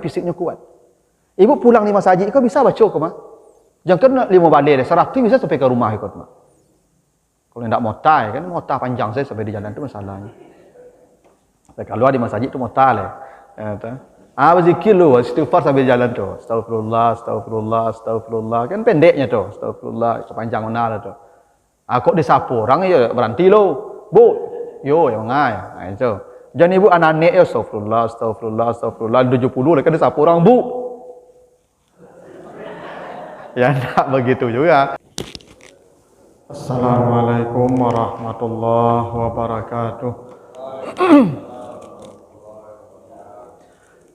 fisiknya kuat. Ibu pulang di masjid, kau bisa baca ke mah? Jangan kena 5 balik deh, 100 bisa sampai ke rumah ikut mah. Kalau tidak motai kan, mota panjang saya sampai di jalan itu masalahnya. Sampai keluar di masjid itu mota lah. Berzikir lu, istighfar sambil jalan tu. Astagfirullah, astagfirullah, astagfirullah. Kan pendeknya tu. Astagfirullah, sepanjang mana lah tu. Kok disapu orang ya berhenti lo. Bu, yo yang ngai. Nah itu. Jangan ibu anak-anak ya astagfirullah, astagfirullah, astagfirullah 70 lah kan disapu orang bu. Ya enggak begitu juga. Assalamualaikum warahmatullahi wabarakatuh.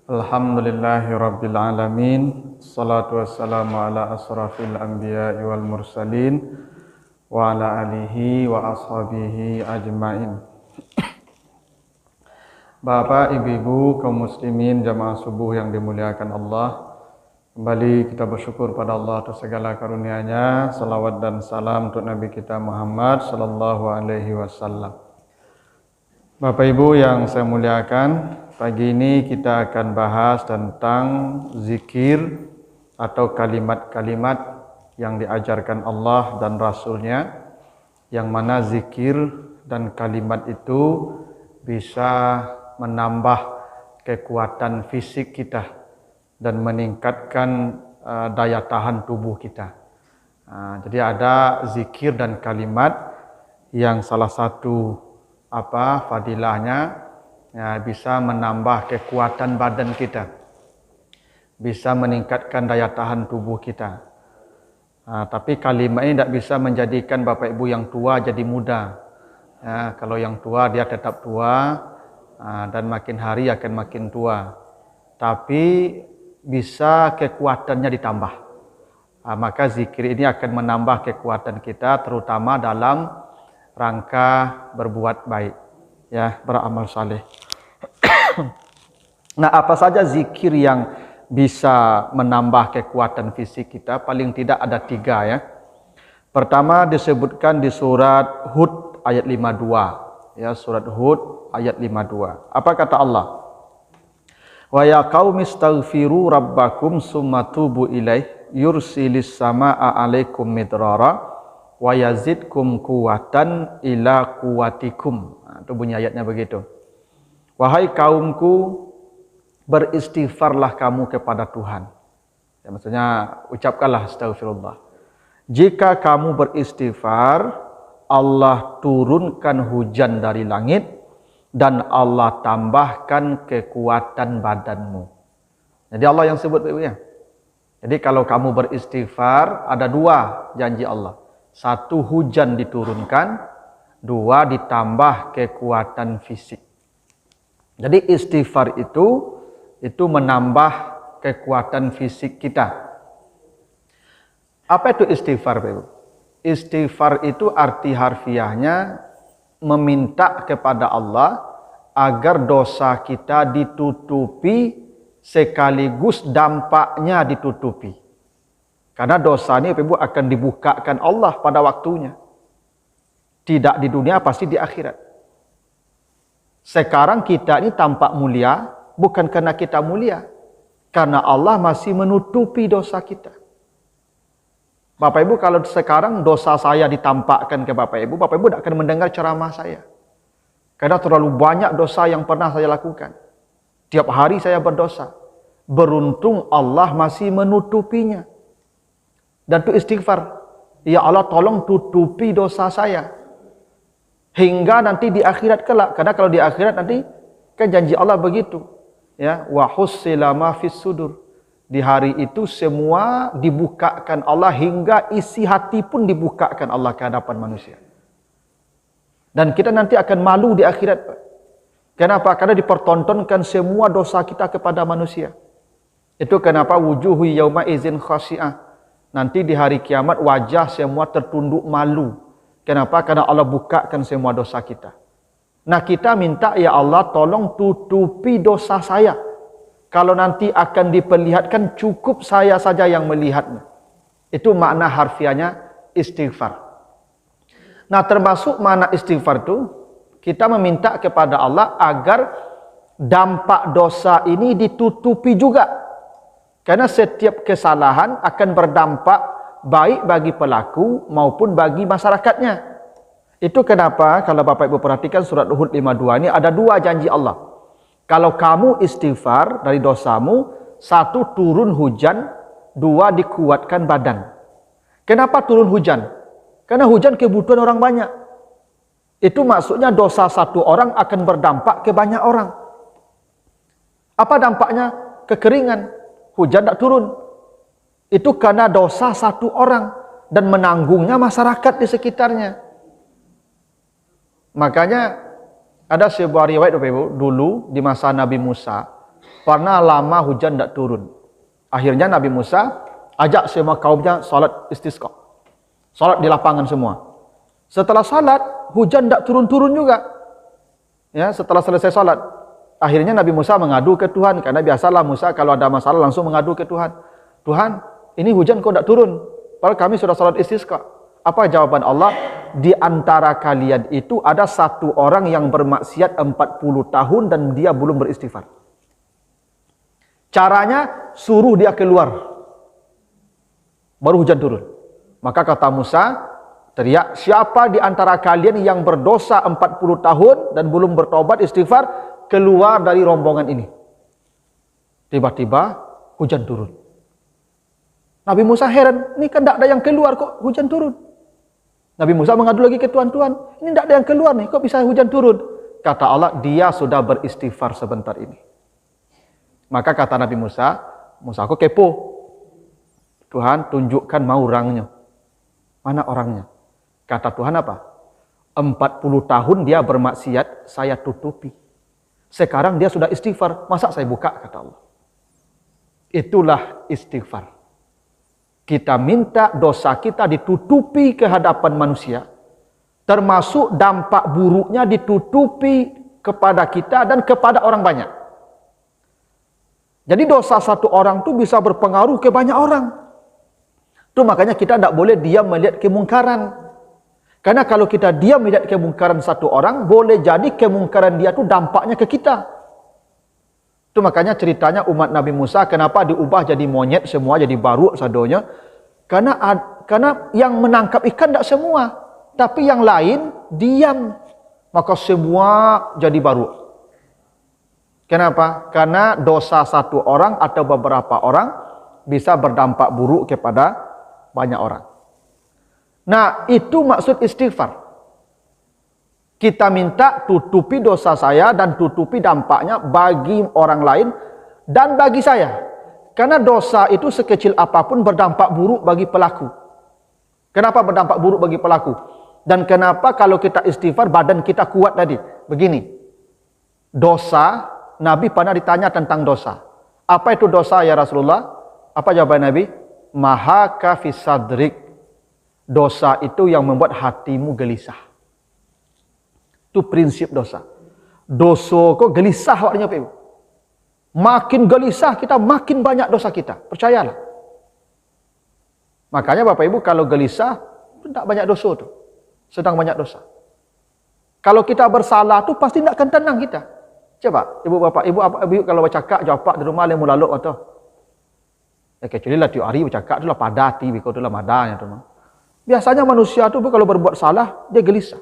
Alhamdulillahi rabbil alamin. Salatu wassalamu ala asrafil anbiya'i wal mursalin wa ala alihi wa ashabihi ajmain. Bapak, ibu-ibu, kaum muslimin, jamaah subuh yang dimuliakan Allah, kembali kita bersyukur pada Allah atas segala karunia-Nya. Salawat dan salam untuk Nabi kita Muhammad sallallahu alaihi wasallam. Bapak Ibu yang saya muliakan, pagi ini kita akan bahas tentang zikir atau kalimat-kalimat yang diajarkan Allah dan Rasul-Nya, yang mana zikir dan kalimat itu bisa menambah kekuatan fisik kita dan meningkatkan daya tahan tubuh kita. Jadi ada zikir dan kalimat yang salah satu fadilahnya bisa menambah kekuatan badan kita, bisa meningkatkan daya tahan tubuh kita. Tapi kalimat ini tidak bisa menjadikan Bapak Ibu yang tua jadi muda. Kalau yang tua dia tetap tua dan makin hari akan makin tua. Tapi bisa kekuatannya ditambah. Maka zikir ini akan menambah kekuatan kita, terutama dalam rangka berbuat baik, ya, beramal saleh. Nah, apa saja zikir yang bisa menambah kekuatan fisik kita? Paling tidak ada 3 ya. Pertama disebutkan di surat Hud ayat 52. Ya, surat Hud ayat 52. Apa kata Allah? Wa ya qaumi astaghfiru rabbakum summa tubu ilaih yursilis samaa'a 'alaikum midrara wa yazidkum quwwatan ila quwwatikum. Itu bunyi ayatnya begitu. Wahai kaumku, beristighfarlah kamu kepada Tuhan. Ya, maksudnya ucapkanlah astagfirullah. Jika kamu beristighfar, Allah turunkan hujan dari langit dan Allah tambahkan kekuatan badanmu. Jadi Allah yang sebut ya. Jadi kalau kamu beristighfar, ada 2 janji Allah. 1 hujan diturunkan, 2 ditambah kekuatan fisik. Jadi istighfar itu menambah kekuatan fisik kita. Apa itu istighfar, Bapak? Istighfar itu arti harfiahnya meminta kepada Allah agar dosa kita ditutupi sekaligus dampaknya ditutupi. Karena dosa ini Ibu akan dibukakan Allah pada waktunya. Tidak di dunia, pasti di akhirat. Sekarang kita ini tampak mulia bukan karena kita mulia, karena Allah masih menutupi dosa kita. Bapak Ibu, kalau sekarang dosa saya ditampakkan ke Bapak Ibu tidak akan mendengar ceramah saya. Karena terlalu banyak dosa yang pernah saya lakukan. Tiap hari saya berdosa. Beruntung Allah masih menutupinya. Dan itu istighfar. Ya Allah, tolong tutupi dosa saya. Hingga nanti di akhirat kelak. Karena kalau di akhirat nanti, kan janji Allah begitu. Ya, wa hussila ma fis sudur. Di hari itu semua dibukakan Allah, hingga isi hati pun dibukakan Allah ke hadapan manusia. Dan kita nanti akan malu di akhirat. Kenapa? Karena dipertontonkan semua dosa kita kepada manusia. Itu kenapa wujuhu yauma izin khasyi'ah. Nanti di hari kiamat wajah semua tertunduk malu. Kenapa? Karena Allah bukakan semua dosa kita. Nah, kita minta, ya Allah tolong tutupi dosa saya. Kalau nanti akan diperlihatkan, cukup saya saja yang melihatnya. Itu makna harfiahnya istighfar. Nah, termasuk makna istighfar itu, kita meminta kepada Allah agar dampak dosa ini ditutupi juga. Karena setiap kesalahan akan berdampak baik bagi pelaku maupun bagi masyarakatnya. Itu kenapa kalau Bapak Ibu perhatikan surat Hud 52 ini ada dua janji Allah. Kalau kamu istighfar dari dosamu, satu turun hujan, dua dikuatkan badan. Kenapa turun hujan? Karena hujan kebutuhan orang banyak. Itu maksudnya dosa satu orang akan berdampak ke banyak orang. Apa dampaknya? Kekeringan. Hujan tak turun. Itu karena dosa satu orang dan menanggungnya masyarakat di sekitarnya. Makanya ada sebuah riwayat Bapak Ibu, dulu di masa Nabi Musa pernah lama hujan tak turun. Akhirnya Nabi Musa ajak semua kaumnya salat istisqa. Salat di lapangan semua. Setelah salat hujan tak turun-turun juga. Ya, setelah selesai salat, akhirnya Nabi Musa mengadu ke Tuhan, karena biasalah Musa kalau ada masalah langsung mengadu ke Tuhan. Tuhan, ini hujan kok tak turun? Padahal kami sudah salat istisqa. Apa jawaban Allah? Di antara kalian itu ada satu orang yang bermaksiat 40 tahun dan dia belum beristighfar. Caranya suruh dia keluar, baru hujan turun. Maka kata Musa, teriak, siapa di antara kalian yang berdosa 40 tahun dan belum bertobat istighfar, keluar dari rombongan ini. Tiba-tiba hujan turun. Nabi Musa heran, ini kan tidak ada yang keluar kok hujan turun. Nabi Musa mengadu lagi ke Tuhan, ini tidak ada yang keluar nih, kok bisa hujan turun? Kata Allah, dia sudah beristighfar sebentar ini. Maka kata Nabi Musa, Musa aku kepo. Tuhan tunjukkan mau orangnya. Mana orangnya? Kata Tuhan apa? 40 tahun dia bermaksiat, saya tutupi. Sekarang dia sudah istighfar, masa saya buka? Kata Allah. Itulah istighfar. Kita minta dosa kita ditutupi ke hadapan manusia, termasuk dampak buruknya ditutupi kepada kita dan kepada orang banyak. Jadi dosa satu orang itu bisa berpengaruh ke banyak orang. Itu makanya kita tidak boleh diam melihat kemungkaran. Karena kalau kita diam melihat kemungkaran satu orang, boleh jadi kemungkaran dia itu dampaknya ke kita. Itu makanya ceritanya umat Nabi Musa kenapa diubah jadi monyet semua, jadi baru sadonya. Karena yang menangkap ikan tidak semua, tapi yang lain diam, maka semua jadi baru. Kenapa? Karena dosa satu orang atau beberapa orang bisa berdampak buruk kepada banyak orang. Nah, itu maksud istighfar. Kita minta tutupi dosa saya dan tutupi dampaknya bagi orang lain dan bagi saya. Karena dosa itu sekecil apapun berdampak buruk bagi pelaku. Kenapa berdampak buruk bagi pelaku? Dan kenapa kalau kita istighfar badan kita kuat tadi? Begini, dosa, Nabi pernah ditanya tentang dosa. Apa itu dosa ya Rasulullah? Apa jawaban Nabi? Maha kafis sadrik. Dosa itu yang membuat hatimu gelisah. Itu prinsip dosa. Dosa kok gelisah waktunya Pak Ibu. Makin gelisah kita, makin banyak dosa kita. Percayalah. Makanya Bapak Ibu kalau gelisah, tidak banyak dosa tuh. Sedang banyak dosa. Kalau kita bersalah tuh pasti tidak akan tenang kita. Coba, Ibu Bapak, Ibu kalau bercakap, jawab di rumah yang mulaluk atau. Ya kecuali lah tiap hari bercakap tu lah pada hati, biko tu lah madanya tu. Biasanya manusia tu kalau berbuat salah, dia gelisah.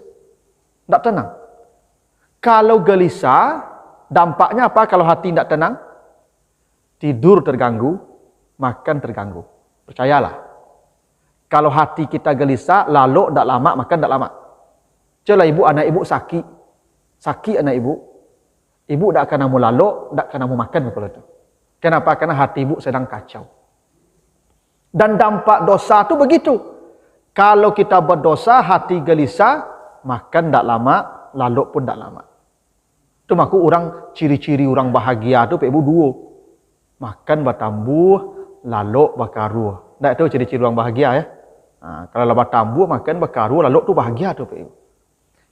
Tidak tenang. Kalau gelisah, dampaknya apa kalau hati tidak tenang? Tidur terganggu, makan terganggu. Percayalah. Kalau hati kita gelisah, lalu tidak lama, makan tidak lama. Coba ibu, anak ibu sakit. Sakit anak ibu. Ibu tidak akan mau lalu, tidak akan mau makan. Kalau kenapa? Karena hati ibu sedang kacau. Dan dampak dosa itu begitu. Kalau kita berdosa, hati gelisah, makan tidak lama, lalu pun tidak lama. Itu maksud orang, ciri-ciri orang bahagia itu Pak Ibu dua. Makan bertambuh, lalu berkaruh. Nah, itu ciri-ciri orang bahagia ya. Nah, kalau bertambuh, makan berkaruh, lalu itu bahagia itu Pak Ibu.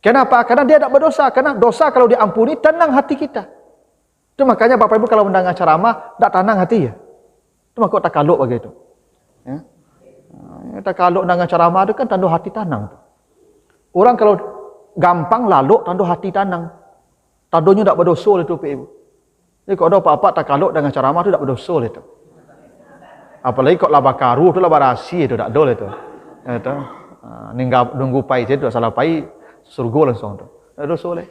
Kenapa? Karena dia tidak berdosa. Karena dosa kalau diampuni, tenang hati kita. Itu makanya Bapak Ibu kalau mendengar ceramah, tidak tenang hati ya. Itu maksud takaluk begitu. Ya. Takaluk mendengar ceramah itu kan tanda hati tenang. Orang kalau gampang lalu, tanda hati tenang. Tadonya tidak berdosa itu Pak Ibu. Jadi kalau ada apa-apa tak kaluk dengan ceramah itu tak berdosa itu. Apalagi kok laba karu itu laba rasi itu tak dol itu. Itu nunggu pai itu salah pai surga langsung tu. Tak dosa leh.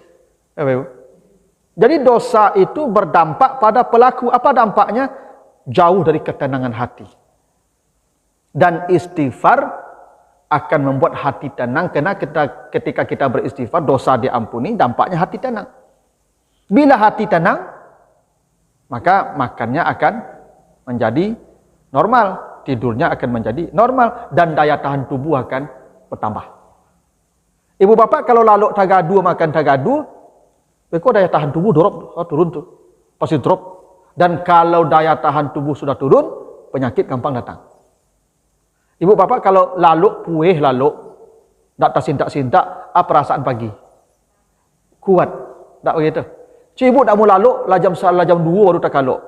Jadi dosa itu berdampak pada pelaku. Apa dampaknya? Jauh dari ketenangan hati. Dan istighfar akan membuat hati tenang. Karena ketika kita beristighfar, dosa diampuni, dampaknya hati tenang. Bila hati tenang, maka makannya akan menjadi normal. Tidurnya akan menjadi normal. Dan daya tahan tubuh akan bertambah. Ibu bapak kalau lalu tagadu makan tagadu, kok daya tahan tubuh turun tuh. Pasti drop. Dan kalau daya tahan tubuh sudah turun, penyakit gampang datang. Ibu bapak kalau lalu puih lalu, tak tersintak-sintak, apa perasaan pagi? Kuat. Tak begitu. Cik ibu tak mau lalu, lah jam 2 baru tak kaluk.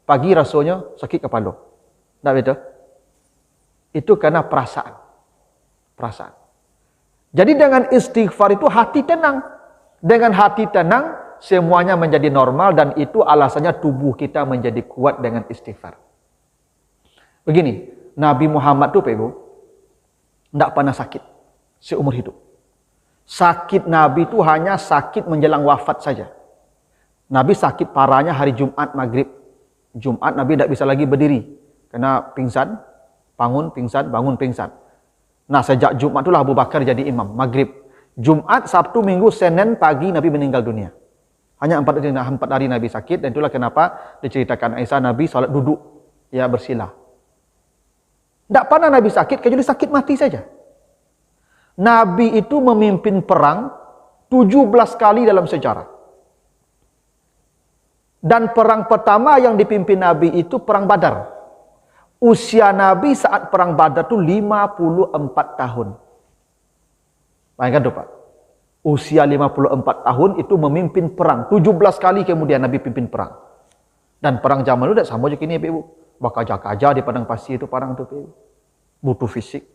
Pagi rasanya sakit kepala. Tak begitu. Itu karena perasaan. Perasaan. Jadi dengan istighfar itu hati tenang. Dengan hati tenang, semuanya menjadi normal dan itu alasannya tubuh kita menjadi kuat dengan istighfar. Begini, Nabi Muhammad tu Ibu, tidak pernah sakit seumur hidup. Sakit Nabi itu hanya sakit menjelang wafat saja. Nabi sakit parahnya hari Jumat maghrib. Jumat Nabi tidak bisa lagi berdiri. Karena pingsan, bangun, pingsan, bangun, pingsan. Nah sejak Jumat itulah Abu Bakar jadi imam, maghrib. Jumat, Sabtu, Minggu, Senin pagi Nabi meninggal dunia. Hanya 4 hari Nabi sakit dan itulah kenapa diceritakan Aisyah Nabi salat duduk, ya bersila. Tidak pernah Nabi sakit, kecuali sakit mati saja. Nabi itu memimpin perang 17 kali dalam sejarah. Dan perang pertama yang dipimpin Nabi itu perang Badar. Usia Nabi saat perang Badar itu 54 tahun. Bayangkan tuh Pak. Usia 54 tahun itu memimpin perang. 17 kali kemudian Nabi pimpin perang. Dan perang zaman itu tidak sama je kini Ibu. Bakal jaga-jaga di padang pasir itu perang itu Ibu. Butuh fisik.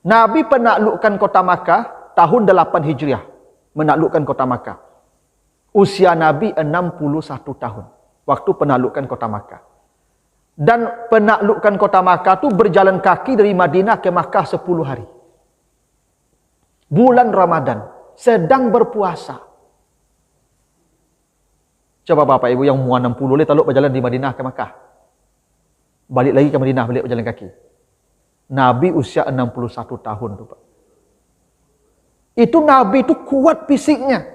Nabi penaklukkan kota Makkah tahun 8 Hijriah. Menaklukkan kota Makkah. Usia Nabi 61 tahun. Waktu penaklukkan kota Makkah. Dan penaklukkan kota Makkah itu berjalan kaki dari Madinah ke Makkah 10 hari. Bulan Ramadan. Sedang berpuasa. Coba Bapak Ibu yang umur 60 boleh takluk berjalan di Madinah ke Makkah. Balik lagi ke Madinah, balik berjalan kaki. Nabi usia 61 tahun tuh Pak. Itu Nabi itu kuat fisiknya.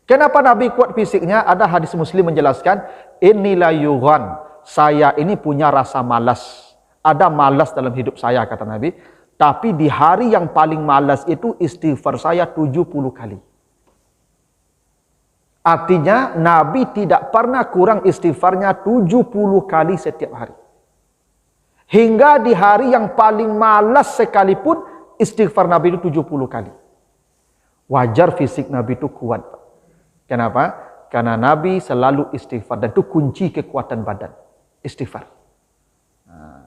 Kenapa Nabi kuat fisiknya? Ada hadis Muslim menjelaskan, inilah yughon, saya ini punya rasa malas. Ada malas dalam hidup saya kata Nabi. Tapi di hari yang paling malas itu istighfar saya 70 kali. Artinya Nabi tidak pernah kurang istighfarnya 70 kali setiap hari. Hingga di hari yang paling malas sekalipun istighfar Nabi itu 70 kali. Wajar fisik Nabi itu kuat. Kenapa? Karena Nabi selalu istighfar. Dan itu kunci kekuatan badan. Istighfar.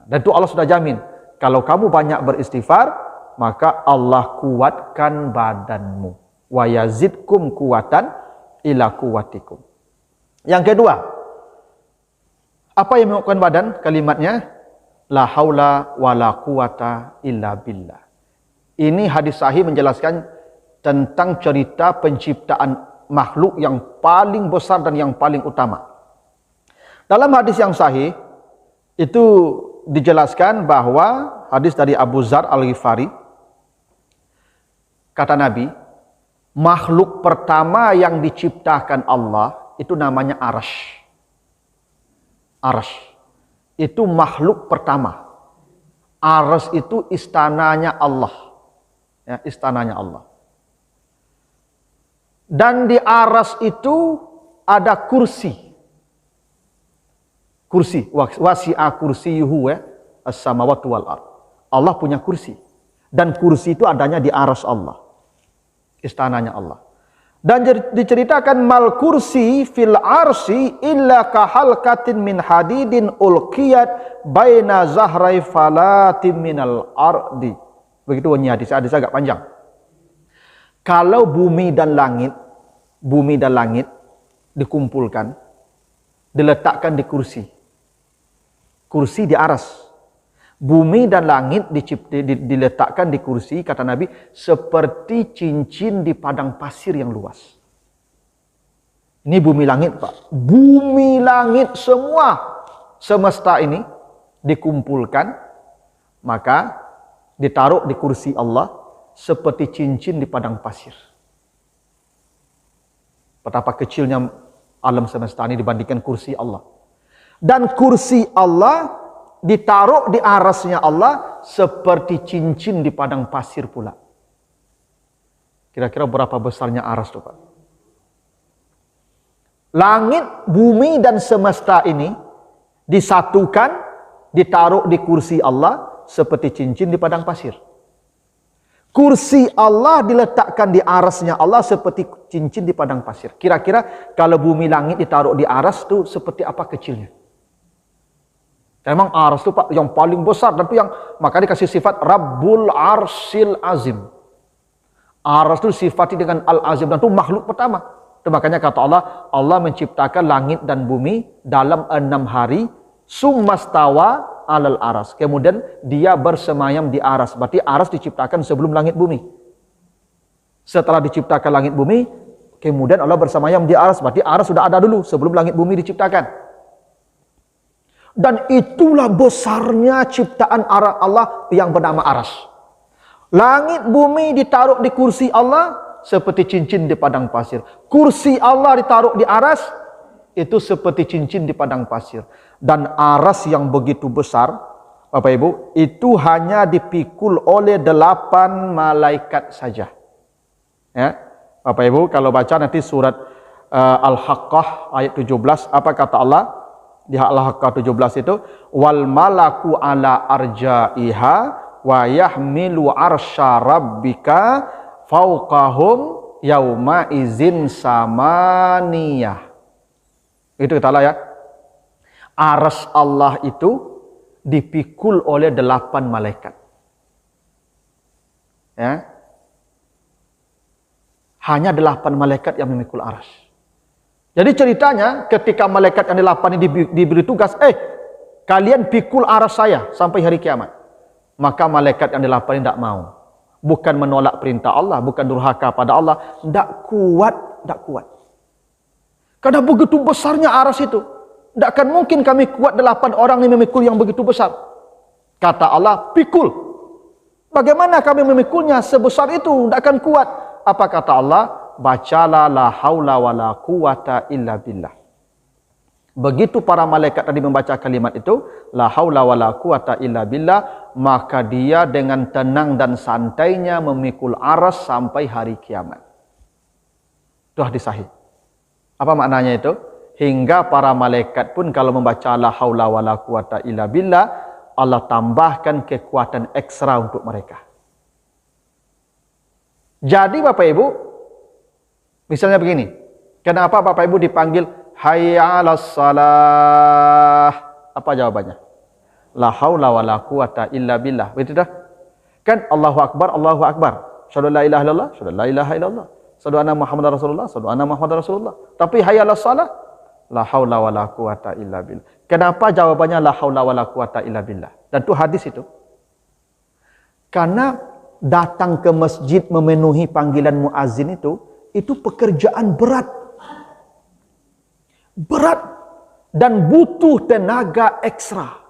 Dan itu Allah sudah jamin. Kalau kamu banyak beristighfar, maka Allah kuatkan badanmu. Wa yazidkum kuwatan ila kuwatikum. Yang kedua, apa yang menguatkan badan? Kalimatnya, la haula wa la quwata illa billah. Ini hadis sahih menjelaskan tentang cerita penciptaan makhluk yang paling besar dan yang paling utama. Dalam hadis yang sahih, itu dijelaskan bahwa hadis dari Abu Dzar Al-Ghifari, kata Nabi, makhluk pertama yang diciptakan Allah itu namanya Arash. Arash. Itu makhluk pertama. Arash itu istananya Allah. Ya, istananya Allah. Dan di Arash itu ada kursi. Kursi, wasi'a kursiyuhu as-samawati wal ard. Allah punya kursi. Dan kursi itu adanya di Arash Allah. Istananya Allah. Dan diceritakan mal kursi fil arsi illa kahalkatin min hadidin ulqiyat baina zahrai falatin minal ardi. Begitu bunyi hadis agak panjang. Kalau bumi dan langit dikumpulkan, diletakkan di kursi. Kursi di aras. Bumi dan langit diletakkan di kursi, kata Nabi, seperti cincin di padang pasir yang luas. Ini bumi langit, Pak. Bumi langit semua semesta ini dikumpulkan, maka ditaruh di kursi Allah seperti cincin di padang pasir. Betapa kecilnya alam semesta ini dibandingkan kursi Allah. Dan kursi Allah ditaruh di arasnya Allah seperti cincin di padang pasir pula. Kira-kira berapa besarnya aras itu, Pak? Langit, bumi, dan semesta ini disatukan, ditaruh di kursi Allah seperti cincin di padang pasir. Kursi Allah diletakkan di arasnya Allah seperti cincin di padang pasir. Kira-kira kalau bumi langit ditaruh di aras itu seperti apa kecilnya? Memang aras itu, Pak, yang paling besar, dan itu yang makanya dikasih sifat Rabbul Arsyil Azim. Aras itu sifati dengan Al-Azim, dan itu makhluk pertama. Dan makanya kata Allah, Allah menciptakan langit dan bumi dalam 6 hari, summastawa alal aras. Kemudian dia bersemayam di aras. Berarti aras diciptakan sebelum langit bumi. Setelah diciptakan langit bumi, kemudian Allah bersemayam di aras. Berarti aras sudah ada dulu sebelum langit bumi diciptakan. Dan itulah besarnya ciptaan Allah yang bernama aras. Langit bumi ditaruh di kursi Allah seperti cincin di padang pasir. Kursi Allah ditaruh di aras, itu seperti cincin di padang pasir. Dan aras yang begitu besar, Bapak Ibu, itu hanya dipikul oleh 8 malaikat saja. Ya, Bapak Ibu, kalau baca nanti surat Al-Haqqah ayat 17, apa kata Allah? Di Al-Haqqah 17 itu, wal malaku ala arjaiha wa yahmilu arsya rabbika fauqahum yauma izin samaniyah. Itu kata Allah ya. Aras Allah itu dipikul oleh 8 malaikat. Ya. Hanya 8 malaikat yang memikul aras. Jadi ceritanya ketika malaikat yang 8 ini diberi tugas, kalian pikul aras saya sampai hari kiamat. Maka malaikat yang 8 ini tidak mau. Bukan menolak perintah Allah, bukan durhaka pada Allah, tidak kuat. Karena begitu besarnya aras itu. Tidak akan mungkin kami kuat 8 orang ini memikul yang begitu besar. Kata Allah, pikul. Bagaimana kami memikulnya sebesar itu? Tidak akan kuat. Apa kata Allah? Bacalah la haula wa la quwata illa billah. Begitu para malaikat tadi membaca kalimat itu, la haula wa la quwata illa billah, maka dia dengan tenang dan santainya memikul aras sampai hari kiamat. Itu hadis sahih. Apa maknanya itu? Hingga para malaikat pun kalau membaca la haula wa la quwata illa billah, Allah tambahkan kekuatan ekstra untuk mereka. Jadi Bapak Ibu, misalnya begini, kenapa Bapak Ibu dipanggil hayya 'alas shalah? Apa jawabannya? La haula wa la quwata illa billah. Betul dah? Kan Allahu akbar, Allahu akbar. Syahadu la ilaha illallah, syahadu la ilaha illallah. Syahadu anna Muhammadar Rasulullah, syahadu anna Muhammadar Rasulullah. Tapi hayya 'alas shalah? La haula wa la quwata illa billah. Kenapa jawabannya la haula wa la quwata illa billah? Dan itu hadis itu. Karena datang ke masjid memenuhi panggilan muazin itu pekerjaan berat. Berat dan butuh tenaga ekstra.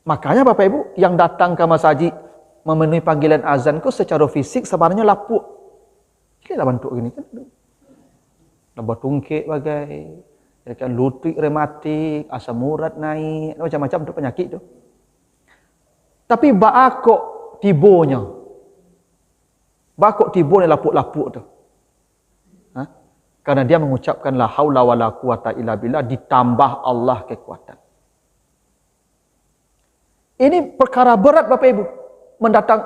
Makanya Bapak Ibu yang datang ke masjid memenuhi panggilan azan itu secara fisik sebenarnya lapuk. Ini lah bentuk gini kan. Nambah tungkik bagai, kan lutut rematik, asam urat naik, macam-macam tu penyakit tu. Tapi bakok tibonya. Bakok tibonya lapuk-lapuk tu. Karena dia mengucapkan la haula wa la quwata illa billah, ditambah Allah kekuatan. Ini perkara berat Bapak Ibu. Mendatang,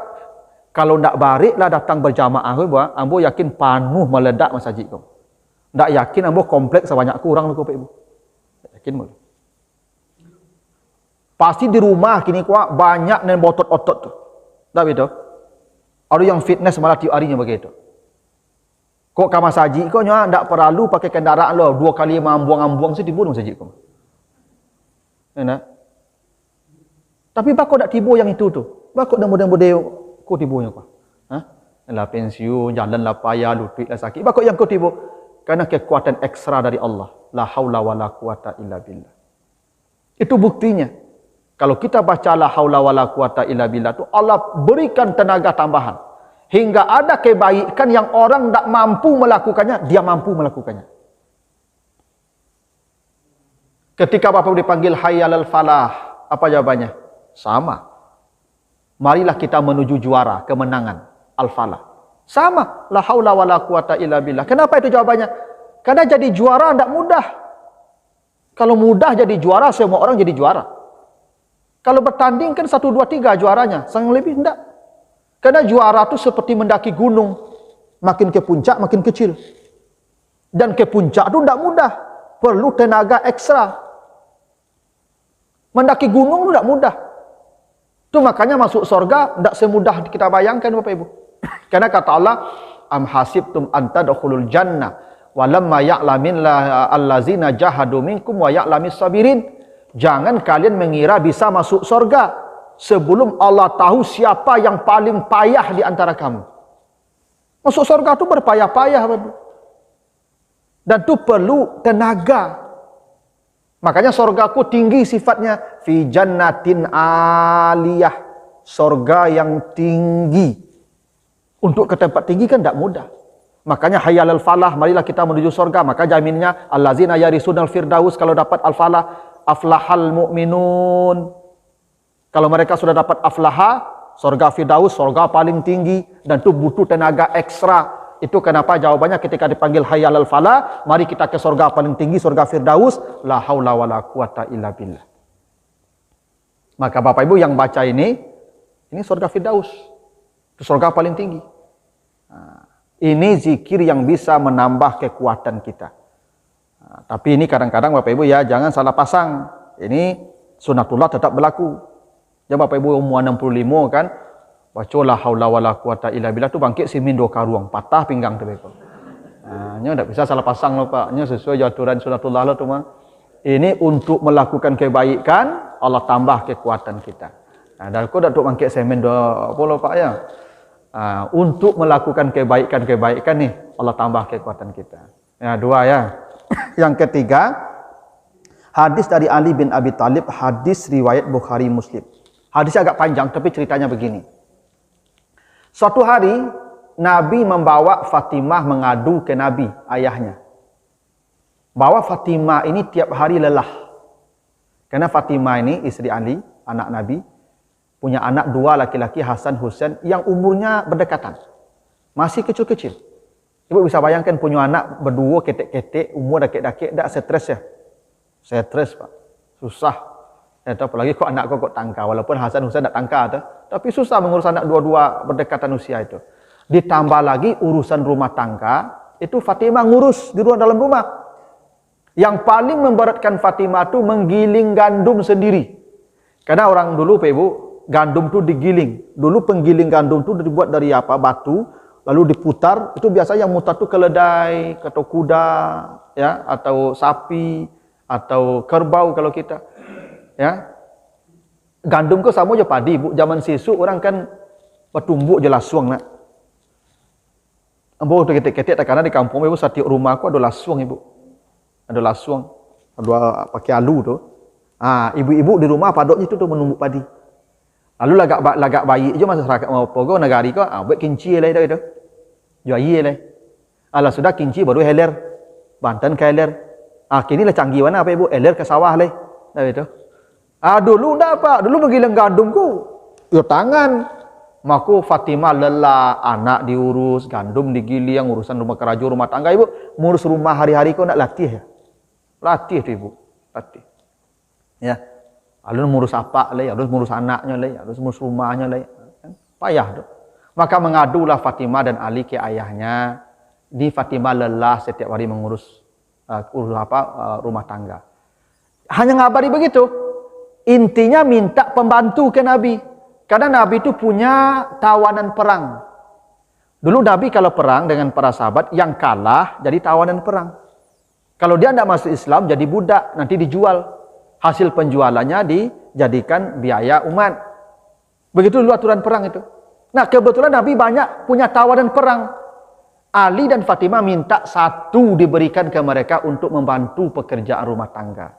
kalau tidak bariklah datang berjamaah, ambo yakin panuh meledak masjid kau. Tak yakin ambo kompleks sebanyak kurang Bapak Ibu. Tak yakin boleh. Pasti di rumah kini kuat banyak yang botot-otot tu. Tak betul? Ada yang fitness malah tiap harinya begitu. Kok kamar saji kau nyoa ndak perlu pakai kendaraan lo 2 kali mambuang-ambuang sih dibunuh saji kau. Enak. Tapi bako ndak tibo yang itu tu. Bako dah model-model kau tibonya kau. Hah? Lah pensiun, jalan lah payah, lutut lah sakit. Bako yang kau tibo. Karena kekuatan ekstra dari Allah. La haula wala quwata illa billah. Itu buktinya. Kalau kita baca la haula wala quwata illa billah tu Allah berikan tenaga tambahan. Hingga ada kebaikan yang orang tak mampu melakukannya, dia mampu melakukannya. Ketika Bapak dipanggil hayya alal falah, apa jawabannya? Sama. Marilah kita menuju juara, kemenangan, al-falah. Sama, la haula wala quwata illa billah. Kenapa itu jawabannya? Karena jadi juara tidak mudah. Kalau mudah jadi juara, semua orang jadi juara. Kalau bertanding kan 1, 2, 3 juaranya, sang lebih tidak. Karena juara itu seperti mendaki gunung. Makin ke puncak, makin kecil. Dan ke puncak itu tidak mudah. Perlu tenaga ekstra. Mendaki gunung itu tidak mudah. Itu makanya masuk surga tidak semudah kita bayangkan Bapak Ibu. Karena kata Allah, am hasibtum an tadkhulul jannah walamma ya'lamin allazina jahadu minkum wa ya'lamis sabirin. Jangan kalian mengira bisa masuk surga sebelum Allah tahu siapa yang paling payah di antara kamu. Masuk surga itu berpayah-payah, Bapak. Dan itu perlu tenaga. Makanya surgaku tinggi sifatnya, fi jannatin aliyah, surga yang tinggi. Untuk ke tempat tinggi kan tidak mudah. Makanya hayya alal falah, marilah kita menuju surga. Maka jaminnya allazina yarisunal firdaus, kalau dapat al-falah, aflahal mu'minun. Kalau mereka sudah dapat aflaha, surga firdaus, surga paling tinggi, dan itu butuh tenaga ekstra. Itu kenapa jawabannya ketika dipanggil hayya alal falah, mari kita ke surga paling tinggi, surga firdaus, la haula wala quwata illa billah. Maka Bapak Ibu yang baca ini surga firdaus. Itu surga paling tinggi. Nah, ini zikir yang bisa menambah kekuatan kita. Nah, tapi ini kadang-kadang Bapak Ibu ya jangan salah pasang. Ini sunatullah tetap berlaku. Ya Bapak Ibu umur 65 kan, baca la haula wala quwata illa billah tu bangkit simin 2 karuang, patah pinggang tu Bapak. Nah, nya enggak bisa salah pasang loh Pak. Nya sesuai aturan sunatullah lah tu mah. Ini untuk melakukan kebaikan, Allah tambah kekuatan kita. Nah, dan kau dak tok bangkit semin 2 apa Pak ya. Untuk melakukan kebaikan-kebaikan nih Allah tambah kekuatan kita. Ya, 2 ya. Yang ketiga, hadis dari Ali bin Abi Thalib, hadis riwayat Bukhari Muslim. Hadisnya agak panjang tapi ceritanya begini. Suatu hari Nabi membawa Fatimah mengadu ke Nabi, ayahnya. Bahwa Fatimah ini tiap hari lelah. Karena Fatimah ini istri Ali, anak Nabi, punya anak 2 laki-laki, Hasan Husain, yang umurnya berdekatan. Masih kecil-kecil. Ibu bisa bayangkan punya anak berdua ketek-ketek, umur dakik-dakik, tak stres ya? Stres Pak. Susah. Apalagi kok anak kok tangka. Walaupun Hasan Husain tak tangka tu, tapi susah mengurus anak 2 berdekatan usia itu. Ditambah lagi urusan rumah tangga, itu Fatimah ngurus di dalam rumah. Yang paling memberatkan Fatimah tu menggiling gandum sendiri. Karena orang dulu Pak Ibu, gandum tu digiling. Dulu penggiling gandum tu dibuat dari apa? Batu, lalu diputar. Itu biasa yang mutar tu keledai, atau kuda, ya, atau sapi, atau kerbau kalau kita. Ya. Gandum ke sama je padi, Bu. Zaman sisu orang kan bertumbuk je lasuang nak. Ambo tu ketik-ketik karena di kampung Ibu setiap rumah aku ada lasuang Ibu. Ada lasuang. Ada pakai alu tu. Ibu-ibu di rumah padoknya tu menumbuk padi. Lalu lagak bayi je masyarakat mau pogo negari ko, buat kinci lah itu. Jo ayi lah. Ala sudah kinci baru heler. Banten ke heler. Kini lah canggih mana apa Ibu? Heler ke sawah lah. Dah itu. Dulu ndak apa? Dulu menggiling gandumku. Yo tangan. Maku Fatimah lelah, anak diurus, gandum digiling, urusan rumah kerja, rumah tangga Ibu. Ngurus rumah hari-hari kau nak latih ya? Latih tu Ibu. Latih. Ya. Lalu ngurus apa lah, harus ngurus anaknya lah, harus ngurus rumahnya lah. Payah tu. Maka mengadulah Fatimah dan Ali ke ayahnya. Di Fatimah lelah setiap hari mengurus rumah tangga. Hanya ngabari begitu. Intinya minta pembantu ke Nabi. Karena Nabi itu punya tawanan perang. Dulu Nabi kalau perang dengan para sahabat, yang kalah jadi tawanan perang. Kalau dia tidak masuk Islam, jadi budak, nanti dijual. Hasil penjualannya dijadikan biaya umat. Begitu dulu aturan perang itu. Nah, kebetulan Nabi banyak punya tawanan perang. Ali dan Fatimah minta satu diberikan ke mereka untuk membantu pekerjaan rumah tangga.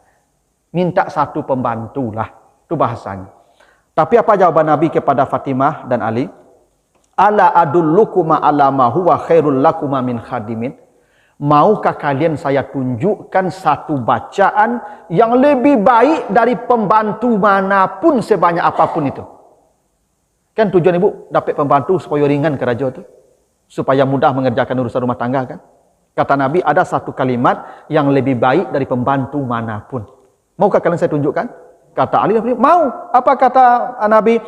Minta satu pembantu lah. Itu bahasanya. Tapi apa jawaban Nabi kepada Fatimah dan Ali? Ala adullukuma ala ma huwa khairul lakuma min khadimin. Maukah kalian saya tunjukkan satu bacaan yang lebih baik dari pembantu manapun sebanyak apapun itu? Kan tujuan ibu dapat pembantu supaya ringan kerja itu. Supaya mudah mengerjakan urusan rumah tangga kan. Kata Nabi, ada satu kalimat yang lebih baik dari pembantu manapun. Maukah kalian saya tunjukkan? Kata Ali, mau. Apa kata Nabi?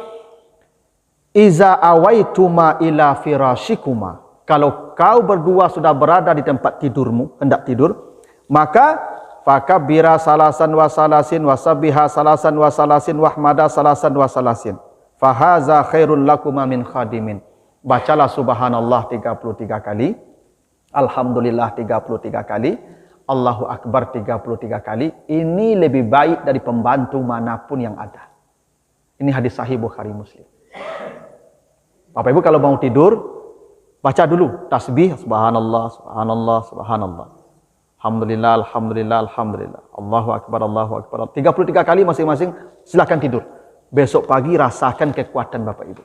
Iza awaituma ila firashikuma. Kalau kau berdua sudah berada di tempat tidurmu, hendak tidur, maka fakabira salasan wa salasin wa sabiha salasan wa salasin wahmada salasan wa salasin. Fahaza khairul lakuma min khadimin. Bacalah subhanallah 33 kali, alhamdulillah 33 kali, Allahu akbar 33 kali. Ini lebih baik dari pembantu manapun yang ada. Ini hadis sahih Bukhari Muslim. Bapak Ibu kalau mau tidur, baca dulu tasbih subhanallah, subhanallah, subhanallah. Alhamdulillah, alhamdulillah, alhamdulillah. Allahu akbar, Allahu akbar. 33 kali masing-masing, silakan tidur. Besok pagi rasakan kekuatan Bapak Ibu.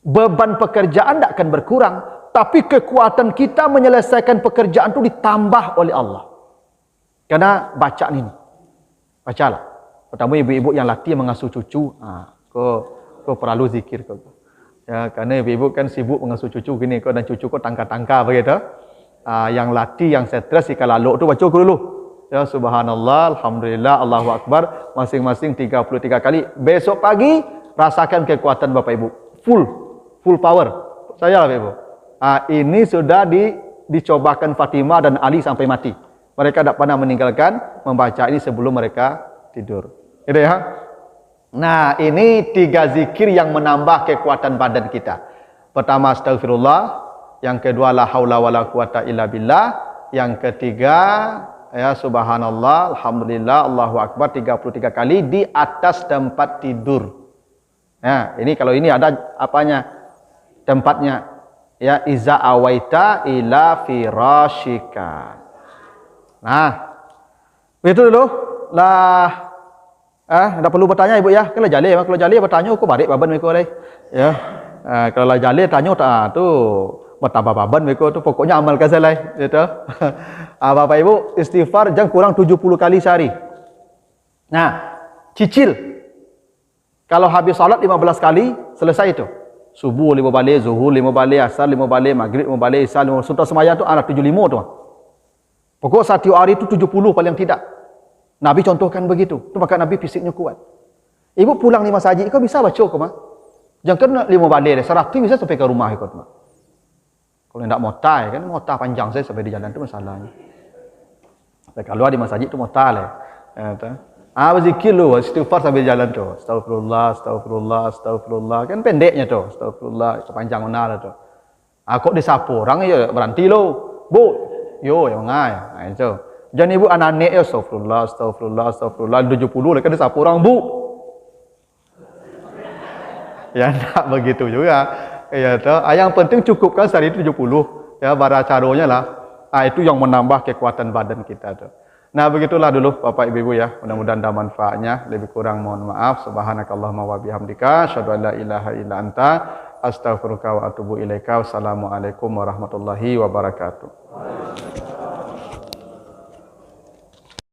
Beban pekerjaan tidak akan berkurang, tapi kekuatan kita menyelesaikan pekerjaan itu ditambah oleh Allah. Karena bacaan ini. Bacalah. Pertama ibu-ibu yang latih mengasuh cucu, kau perlu zikir kau. Ya, karena ibu-ibu kan sibuk mengasuh cucu gini kau, dan cucu kau tangka-tangka begitu. Yang latih, yang stres jika lalu tu baca dulu. Ya, subhanallah, alhamdulillah, Allahu akbar, masing-masing 33 kali. Besok pagi rasakan kekuatan Bapak Ibu. Full power. Saya Bapak Ibu. Ini sudah dicobakan Fatimah dan Ali sampai mati. Mereka tidak pernah meninggalkan membaca ini sebelum mereka tidur. Gitu ya. Nah, ini 3 zikir yang menambah kekuatan badan kita. Pertama, astagfirullah. Yang kedua, la haula wala quwata illa billah. Yang ketiga, ya subhanallah, alhamdulillah, Allahu akbar 33 kali di atas tempat tidur. Ya, ini kalau ini ada apanya? Tempatnya. Ya, iza awaita ila firashika. Nah, itu dulu. Lah tidak perlu bertanya ibu ya. Kalau jali bertanya aku balik baban mereka leh. Ya. Kalau jali tanya tu bertambah baban mereka tu, pokoknya amalkan saja gitu. Bapak Ibu istighfar jangan kurang 70 kali sehari. Nah, cicil. Kalau habis salat 15 kali selesai itu. Subuh 5 balik, zuhur 5 balik, asar 5 balik, maghrib 5 balik, isya 5. Sudah sembahyang tu ada 75 tu. Pokok satu hari itu 70 paling tidak. Nabi contohkan begitu. Itu maka Nabi fisiknya kuat. Ibu pulang 5 saji, kau bisa baca kau mah? Jangan kena 5 balik, 100 bisa sampai ke rumah ikut mah. Kalau tidak mota kan, mota panjang saya sampai di jalan itu masalahnya. Kalau di masjid itu mota lah. Berzikir lu, istighfar sambil jalan tu. Astagfirullah, astagfirullah, astagfirullah. Kan pendeknya tu. Astagfirullah, panjang mana lah tu. Kok disapu orang ya berhenti lo. Bu, yo yang ngai. Nah itu. Jangan ibu anak-anak ya astagfirullah, astagfirullah, astagfirullah 70 lekas disapu orang bu. Ya tak begitu juga. Ya tu. Yang penting cukupkan sehari itu 70. Ya bara caranya lah. Itu yang menambah kekuatan badan kita tu. Nah begitulah dulu Bapak Ibu ya. Mudah-mudahan ada manfaatnya. Lebih kurang mohon maaf. Subhanakallahumma wa bihamdika asyhadu an la ilaha illa anta astaghfiruka wa atubu ilaika. Wassalamualaikum warahmatullahi wabarakatuh.